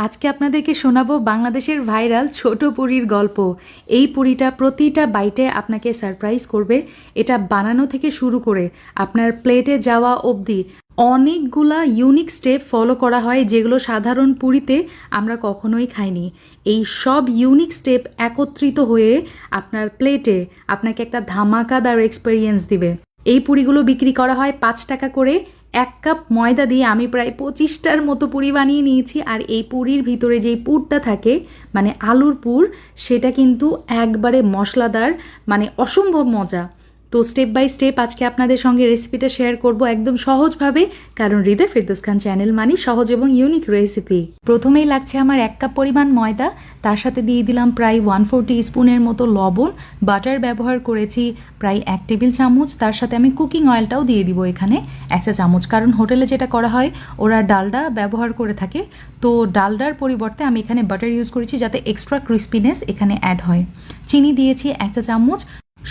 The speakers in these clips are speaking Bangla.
আজকে আপনাদেরকে শোনাবো বাংলাদেশের ভাইরাল ছোট পুরীর গল্প। এই পুরিটা প্রতিটা বাইটে আপনাকে সারপ্রাইজ করবে। এটা বানানো থেকে শুরু করে আপনার প্লেটে যাওয়া অবধি অনেকগুলা ইউনিক স্টেপ ফলো করা হয়, যেগুলো সাধারণ পুরিতে আমরা কখনোই খাইনি। এই সব ইউনিক স্টেপ একত্রিত হয়ে আপনার প্লেটে আপনাকে একটা ধামাকাদার এক্সপেরিয়েন্স দিবে। এই পুরিগুলো বিক্রি করা হয় 5 টাকা করে। 1 কাপ ময়দা দিয়ে আমি প্রায় 25টার মতো পুরি বানিয়ে নিয়েছি। আর এই পুরির ভিতরে যেই পুরটা থাকে, মানে আলুর পুর, সেটা কিন্তু একবারে মশলাদার, মানে অসম্ভব মজা। তো স্টেপ বাই স্টেপ আজকে আপনাদের সঙ্গে রেসিপিটা শেয়ার করব একদম সহজভাবে, কারণ হৃদয় ফেরদৌস খান চ্যানেল মানে সহজ এবং ইউনিক রেসিপি। প্রথমেই লাগছে আমার 1 কাপ পরিমাণ ময়দা, তার সাথে দিয়ে দিলাম প্রায় 1/4 টিস্পুনের মতো লবণ। বাটার ব্যবহার করেছি প্রায় 1 টেবিল চামচ। তার সাথে আমি কুকিং অয়েলটাও দিয়ে দিব এখানে 1 চা চামচ, কারণ হোটেলে যেটা করা হয় ওরা ডালডা ব্যবহার করে থাকে, তো ডালডার পরিবর্তে আমি এখানে বাটার ইউজ করেছি যাতে এক্সট্রা ক্রিস্পিনেস এখানে অ্যাড হয়। চিনি দিয়েছি 1 চা চামচ।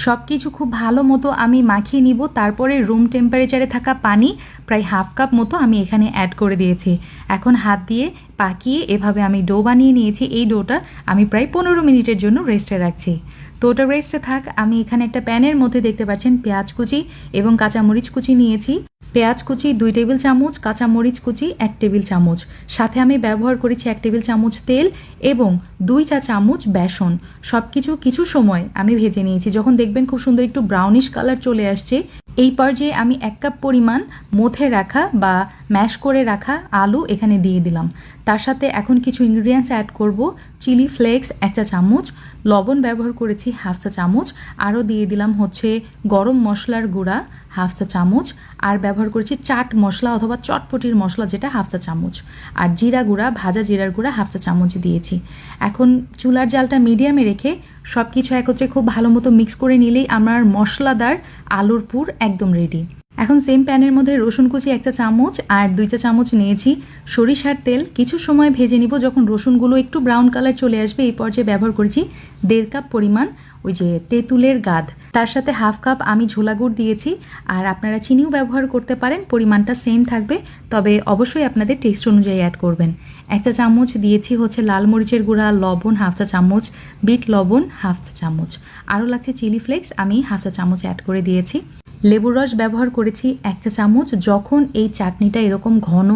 সব কিছু খুব ভালো মতো আমি মাখিয়ে নিব। তারপরে রুম টেম্পারেচারে থাকা পানি প্রায় 1/2 কাপ মতো আমি এখানে অ্যাড করে দিয়েছি। এখন হাত দিয়ে পাকিয়ে এভাবে আমি ডো বানিয়ে নিয়েছি। এই ডোটা আমি প্রায় 15 মিনিটের জন্য রেস্টে রাখছি। তো ওটা রেস্টে থাক। আমি এখানে একটা প্যানের মধ্যে দেখতে পাচ্ছেন পেঁয়াজ কুচি এবং কাঁচামরিচ কুচি নিয়েছি। পেঁয়াজ কুচি 2 টেবিল চামচ, কাঁচামরিচ কুচি 1 টেবিল চামচ, সাথে আমি ব্যবহার করেছি 1 টেবিল চামচ তেল এবং 2 চা চামচ বেসন। সব কিছু সময় আমি ভেজে নিয়েছি। যখন দেখবেন খুব সুন্দর একটু ব্রাউনিশ কালার চলে আসছে, এই পর্যায়ে আমি 1 কাপ পরিমাণ মথে রাখা বা ম্যাশ করে রাখা আলু এখানে দিয়ে দিলাম। তার সাথে এখন কিছু ইনগ্রিডিয়েন্টস অ্যাড করব। চিলি ফ্লেক্স 1 চা চামচ, লবণ ব্যবহার করেছি 1/2 চা চামচ, আরও দিয়ে দিলাম হচ্ছে গরম মশলার গুঁড়া 1/2 চা চামচ, আর ব্যবহার করেছি চাট মশলা অথবা চটপটির মশলা যেটা 1/2 চা চামচ, আর জিরা গুঁড়া, ভাজা জিরার গুঁড়া 1/2 চা চামচ দিয়েছি। এখন চুলার জালটা মিডিয়ামে রেখে সব কিছু একত্রে খুব ভালো মতো মিক্স করে নিলেই আমার মশলাদার আলুর পুর একদম রেডি। এখন সেম প্যানের মধ্যে রসুন কুচি 1 চা চামচ আর 2 চা চামচ নিয়েছি সরিষার তেল। কিছু সময় ভেজে নিব। যখন রসুনগুলো একটু ব্রাউন কালার চলে আসবে, এই পর্যায়ে ব্যবহার করেছি 1.5 কাপ পরিমাণ ওই যে তেঁতুলের গাদ। তার সাথে 1/2 কাপ আমি ঝোলা গুড় দিয়েছি। আর আপনারা চিনিও ব্যবহার করতে পারেন, পরিমাণটা সেম থাকবে, তবে অবশ্যই আপনাদের টেস্ট অনুযায়ী অ্যাড করবেন। 1 চা চামচ দিয়েছি হচ্ছে লাল মরিচের গুঁড়া, লবণ 1/2 চা চামচ, বিট লবণ 1/2 চা চামচ, আরও লাগছে চিলি ফ্লেক্স, আমি 1/2 চা চামচ অ্যাড করে দিয়েছি। লেবুর রস ব্যবহার করেছি 1 চা চামচ। যখন এই চাটনিটা এরকম ঘন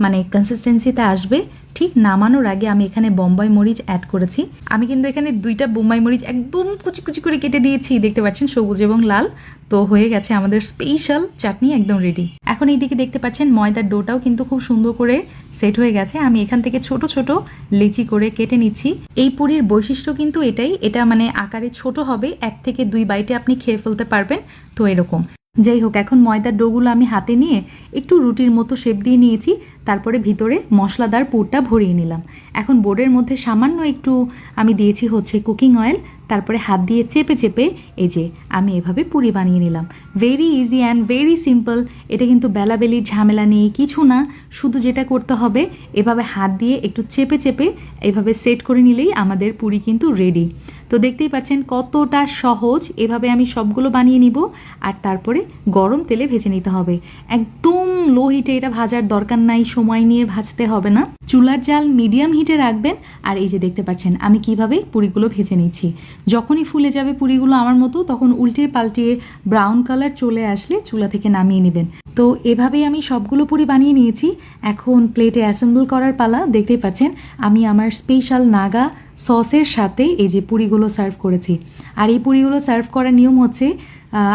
মানে কনসিস্টেন্সিতে আসবে, ঠিক নামানোর আগে আমি এখানে বোম্বাই মরিচ অ্যাড করেছি। আমি কিন্তু এখানে 2টা বোম্বাই মরিচ একদম কুচি কুচি করে কেটে দিয়েছি, দেখতে পাচ্ছেন সবুজ এবং লাল। তো হয়ে গেছে আমাদের স্পেশাল চাটনি একদম রেডি। এখন এইদিকে দেখতে পাচ্ছেন ময়দার ডোটাও কিন্তু খুব সুন্দর করে সেট হয়ে গেছে। আমি এখান থেকে ছোট ছোট লেচি করে কেটে নিচ্ছি। এই পুরির বৈশিষ্ট্য কিন্তু এটাই, এটা মানে আকারে ছোট হবে, 1 থেকে 2 বাইটে আপনি খেয়ে ফেলতে পারবেন। তো এরকম যাই হোক, এখন ময়দার ডোগুলো আমি হাতে নিয়ে একটু রুটির মতো শেপ দিয়ে নিয়েছি। তারপরে ভিতরে মশলাদার পুরটা ভরিয়ে নিলাম। এখন বোর্ডের মধ্যে সামান্য একটু আমি দিয়েছি হচ্ছে কুকিং অয়েল। তারপরে হাত দিয়ে চেপে চেপে এই যে আমি এভাবে পুরি বানিয়ে নিলাম। Very easy and very simple. এটা কিন্তু বেলাবেলির ঝামেলা নেই, কিছু না। শুধু যেটা করতে হবে, এভাবে হাত দিয়ে একটু চেপে চেপে এভাবে সেট করে নিলেই আমাদের পুরি কিন্তু রেডি। তো দেখতেই পাচ্ছেন কতটা সহজ। এভাবে আমি সবগুলো বানিয়ে নিব, আর তারপরে গরম তেলে ভেজে নিতে হবে। একদম লো হিটে এটা ভাজার দরকার নাই, সময় নিয়ে ভাজতে হবে না। চুলার জাল মিডিয়াম হিটে রাখবেন। আর এই যে দেখতে পাচ্ছেন আমি কিভাবে পুরিগুলো ভেজে নিচ্ছি। যখনই ফুলে যাবে পুরিগুলো আমার মতো, তখন উল্টিয়ে পাল্টিয়ে ব্রাউন কালার চলে আসলে চুলা থেকে নামিয়ে নেবেন। তো এভাবেই আমি সবগুলো পুরি বানিয়ে নিয়েছি। এখন প্লেটে অ্যাসেম্বল করার পালা। দেখতেই পাচ্ছেন আমি আমার স্পেশাল নাগা সসের সাথে এই যে পুরিগুলো সার্ভ করেছি। আর এই পুরিগুলো সার্ভ করার নিয়ম হচ্ছে,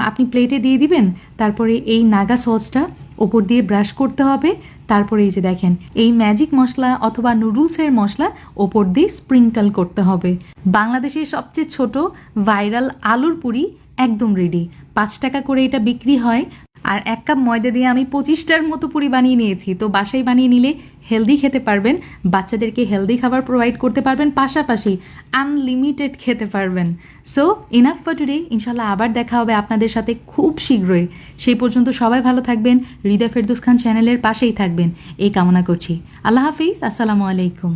আপনি প্লেটে দিয়ে দিবেন, তারপরে এই নাগা সসটা ওপর দিয়ে ব্রাশ করতে হবে। তারপরে এই যে দেখেন এই ম্যাজিক মশলা অথবা নুডলসের মশলা ওপর দিয়ে স্প্রিঙ্কল করতে হবে। বাংলাদেশের সবচেয়ে ছোট ভাইরাল আলুর পুরি একদম রেডি। 5 টাকা করে এটা বিক্রি হয়। আর 1 কাপ ময়দা দিয়ে আমি 25টার মতো পুরি বানিয়ে নিয়েছি। তো বাসায় বানিয়ে নিলে হেলদি খেতে পারবেন, বাচ্চাদেরকে হেলদি খাবার প্রোভাইড করতে পারবেন, পাশাপাশি আনলিমিটেড খেতে পারবেন। So enough for today. ইনশাল্লাহ আবার দেখা হবে আপনাদের সাথে খুব শীঘ্রই। সেই পর্যন্ত সবাই ভালো থাকবেন, হৃদয় ফেরদৌস খান চ্যানেলের পাশেই থাকবেন এই কামনা করছি। আল্লাহ হাফিজ, আসসালামু আলাইকুম।